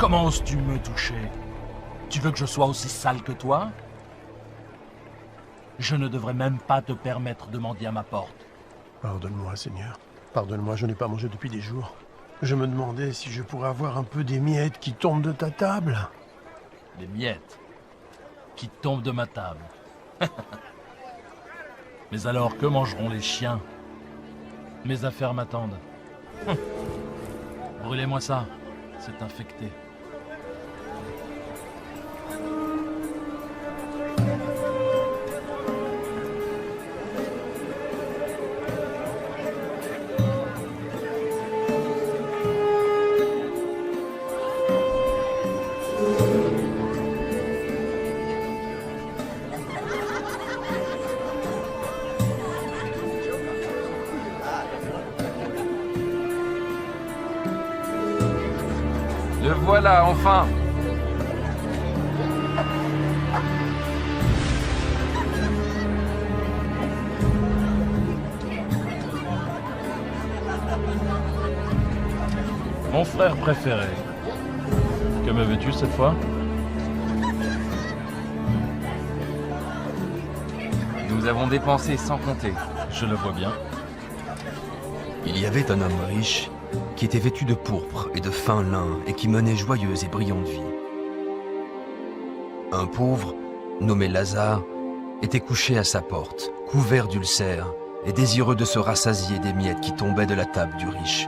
Comment oses-tu me toucher? Tu veux que je sois aussi sale que toi? Je ne devrais même pas te permettre de mendier à ma porte. Pardonne-moi, Seigneur. Pardonne-moi, je n'ai pas mangé depuis des jours. Je me demandais si je pourrais avoir un peu des miettes qui tombent de ta table. Des miettes qui tombent de ma table. Mais alors, que mangeront les chiens? Mes affaires m'attendent. Brûlez-moi ça, c'est infecté. Le voilà, enfin! Mon frère préféré. Que me veux-tu cette fois? Nous avons dépensé sans compter. Je le vois bien. Il y avait un homme riche qui était vêtu de pourpre et de fin lin et qui menait joyeuse et brillante vie. Un pauvre, nommé Lazare, était couché à sa porte, couvert d'ulcères et désireux de se rassasier des miettes qui tombaient de la table du riche.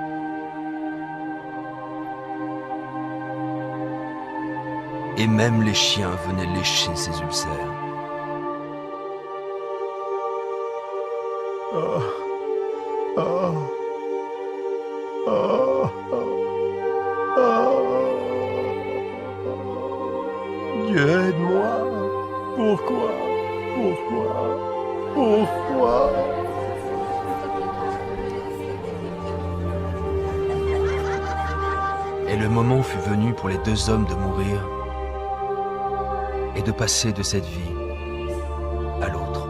Et même les chiens venaient lécher ses ulcères. Oh. Oh. Oh. Oh. Dieu, aide-moi. Pourquoi? Pourquoi? Pourquoi? Et le moment fut venu pour les deux hommes de mourir et de passer de cette vie à l'autre.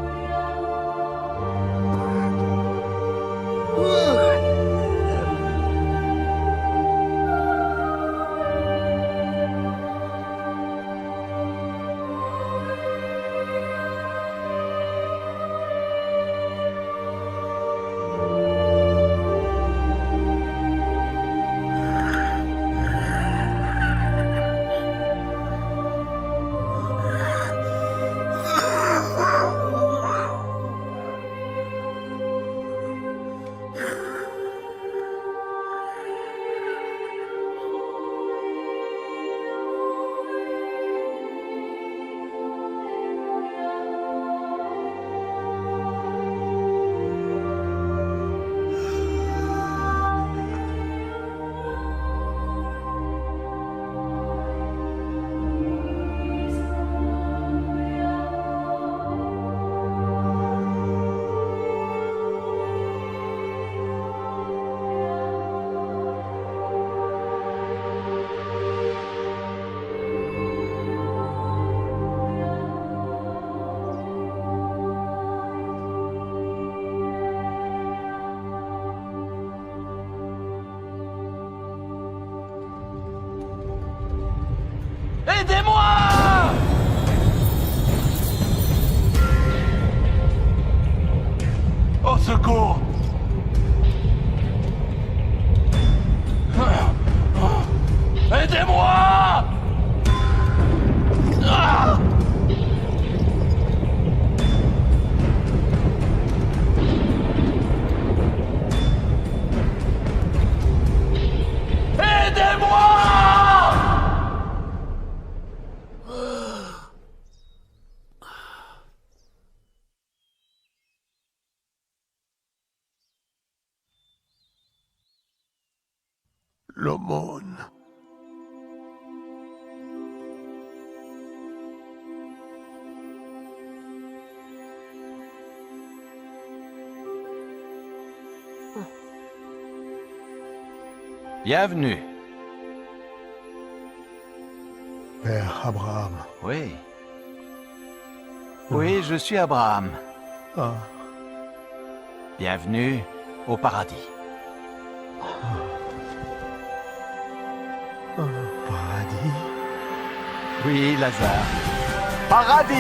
Aidez-moi! Au secours! Aidez-moi! Ah! Aidez-moi! L'aumône. Bienvenue. Père Abraham. Oui. Oui, je suis Abraham. Ah. Bienvenue au paradis. Paradis. Oui, Lazare. Paradis!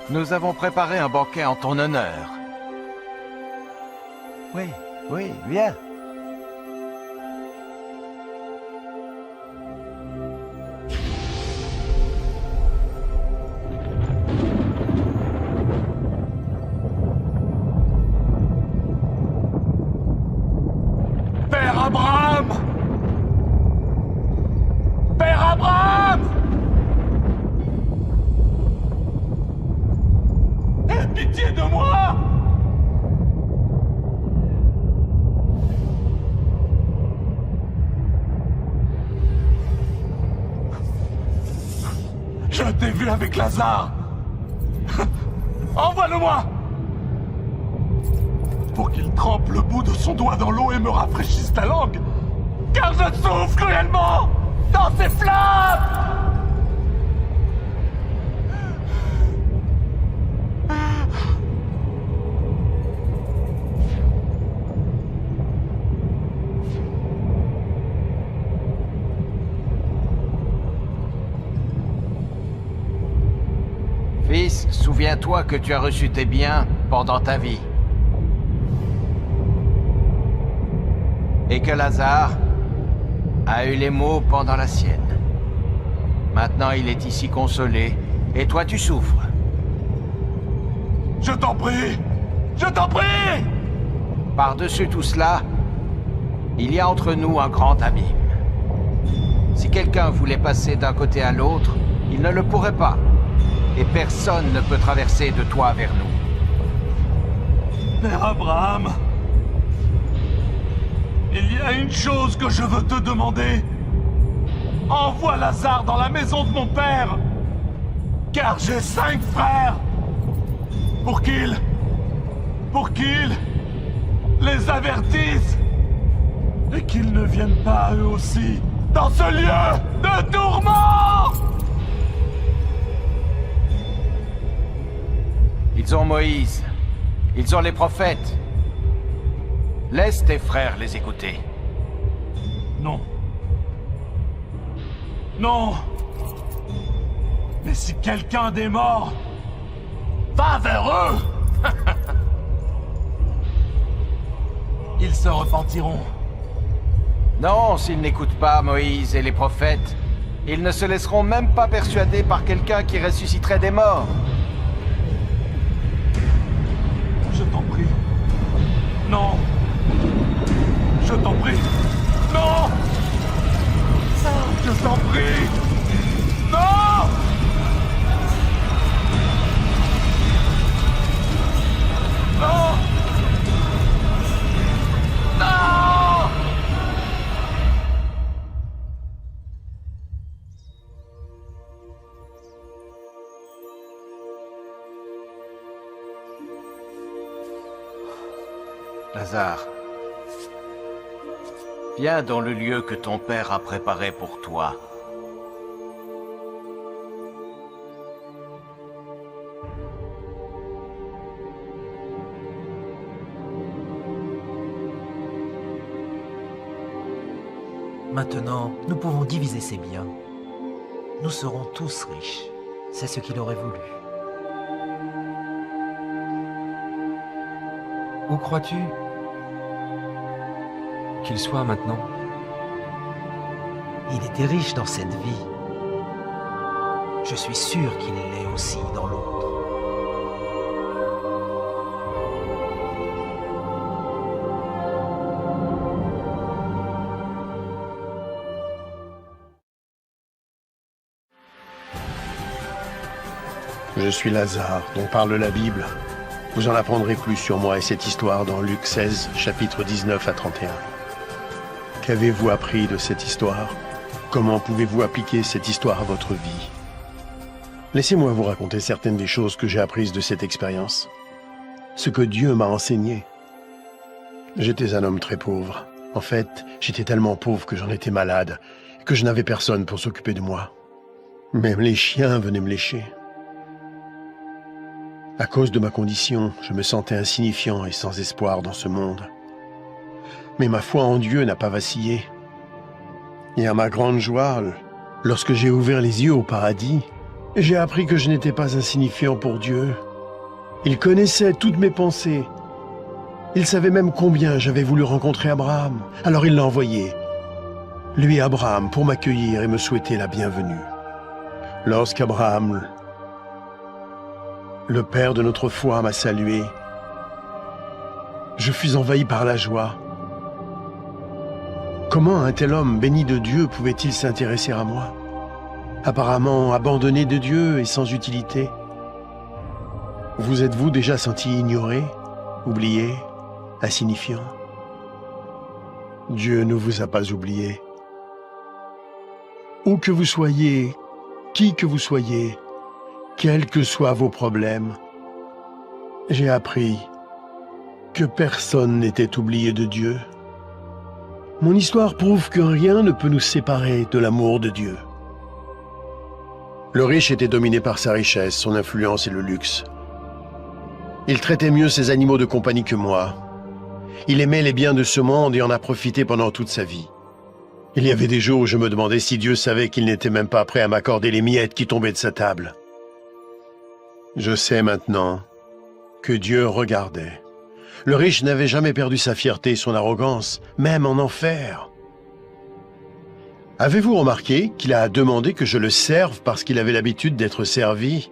Nous avons préparé un banquet en ton honneur. Oui, oui, viens. Père Abraham! Père Abraham! Aie pitié de moi! Je t'ai vu avec Lazare! Envoie-le-moi! Pour qu'il trempe le bout de son doigt dans l'eau et me rafraîchisse la langue! Car je souffre cruellement dans ces flammes! Fils, souviens-toi que tu as reçu tes biens pendant ta vie. Et que Lazare a eu les maux pendant la sienne. Maintenant, il est ici consolé, et toi tu souffres. Je t'en prie! Je t'en prie! Par-dessus tout cela, il y a entre nous un grand abîme. Si quelqu'un voulait passer d'un côté à l'autre, il ne le pourrait pas. Et personne ne peut traverser de toi vers nous. Père Abraham, il y a une chose que je veux te demander. Envoie Lazare dans la maison de mon père, car j'ai 5 frères, pour qu'ils les avertissent, et qu'ils ne viennent pas eux aussi dans ce lieu de tourment. Ils ont Moïse. Ils ont les prophètes. Laisse tes frères les écouter. Non. Non. Mais si quelqu'un des morts va vers eux, ils se repentiront. Non, s'ils n'écoutent pas Moïse et les prophètes, ils ne se laisseront même pas persuader par quelqu'un qui ressusciterait des morts. Je t'en prie. Non. Je t'en prie. Non. Je t'en prie. Non. Non. Non. Lazare, viens dans le lieu que ton père a préparé pour toi. Maintenant, nous pouvons diviser ses biens. Nous serons tous riches. C'est ce qu'il aurait voulu. Où crois-tu qu'il soit maintenant? Il était riche dans cette vie. Je suis sûr qu'il l'est aussi dans l'autre. Je suis Lazare, dont parle la Bible. Vous en apprendrez plus sur moi et cette histoire dans Luc 16, chapitres 19 à 31. Qu'avez-vous appris de cette histoire? Comment pouvez-vous appliquer cette histoire à votre vie? Laissez-moi vous raconter certaines des choses que j'ai apprises de cette expérience. Ce que Dieu m'a enseigné. J'étais un homme très pauvre. En fait, j'étais tellement pauvre que j'en étais malade, que je n'avais personne pour s'occuper de moi. Même les chiens venaient me lécher. À cause de ma condition, je me sentais insignifiant et sans espoir dans ce monde. Mais ma foi en Dieu n'a pas vacillé. Et à ma grande joie, lorsque j'ai ouvert les yeux au paradis, j'ai appris que je n'étais pas insignifiant pour Dieu. Il connaissait toutes mes pensées. Il savait même combien j'avais voulu rencontrer Abraham. Alors il l'a envoyé, lui Abraham, pour m'accueillir et me souhaiter la bienvenue. Lorsqu'Abraham, le père de notre foi, m'a salué, je fus envahi par la joie. Comment un tel homme béni de Dieu pouvait-il s'intéresser à moi? Apparemment abandonné de Dieu et sans utilité. Vous êtes-vous déjà senti ignoré, oublié, insignifiant? Dieu ne vous a pas oublié. Où que vous soyez, qui que vous soyez, quels que soient vos problèmes, j'ai appris que personne n'était oublié de Dieu. Mon histoire prouve que rien ne peut nous séparer de l'amour de Dieu. Le riche était dominé par sa richesse, son influence et le luxe. Il traitait mieux ses animaux de compagnie que moi. Il aimait les biens de ce monde et en a profité pendant toute sa vie. Il y avait des jours où je me demandais si Dieu savait qu'il n'était même pas prêt à m'accorder les miettes qui tombaient de sa table. Je sais maintenant que Dieu regardait. Le riche n'avait jamais perdu sa fierté et son arrogance, même en enfer. Avez-vous remarqué qu'il a demandé que je le serve parce qu'il avait l'habitude d'être servi?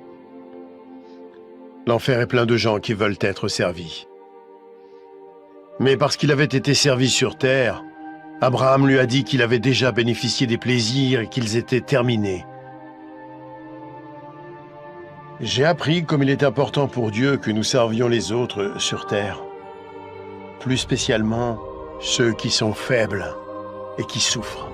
L'enfer est plein de gens qui veulent être servis. Mais parce qu'il avait été servi sur terre, Abraham lui a dit qu'il avait déjà bénéficié des plaisirs et qu'ils étaient terminés. J'ai appris comme il est important pour Dieu que nous servions les autres sur terre. Plus spécialement ceux qui sont faibles et qui souffrent.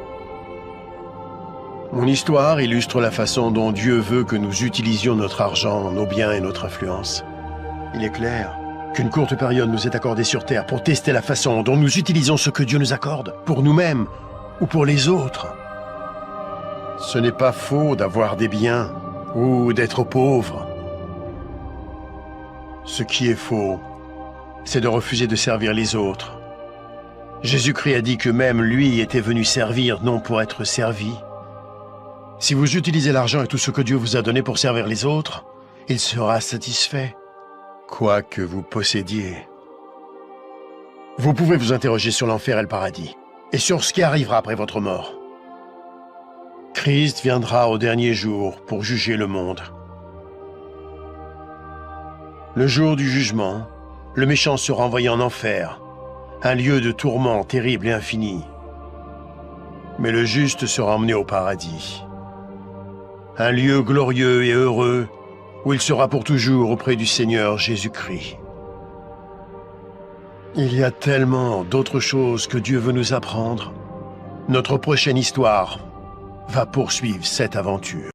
Mon histoire illustre la façon dont Dieu veut que nous utilisions notre argent, nos biens et notre influence. Il est clair qu'une courte période nous est accordée sur terre pour tester la façon dont nous utilisons ce que Dieu nous accorde, pour nous-mêmes ou pour les autres. Ce n'est pas faux d'avoir des biens ou d'être pauvre. Ce qui est faux, c'est de refuser de servir les autres. Jésus-Christ a dit que même lui était venu servir, non pour être servi. Si vous utilisez l'argent et tout ce que Dieu vous a donné pour servir les autres, il sera satisfait, quoi que vous possédiez. Vous pouvez vous interroger sur l'enfer et le paradis, et sur ce qui arrivera après votre mort. Christ viendra au dernier jour pour juger le monde. Le jour du jugement, le méchant sera envoyé en enfer, un lieu de tourment terrible et infini. Mais le juste sera emmené au paradis, un lieu glorieux et heureux où il sera pour toujours auprès du Seigneur Jésus-Christ. Il y a tellement d'autres choses que Dieu veut nous apprendre. Notre prochaine histoire va poursuivre cette aventure.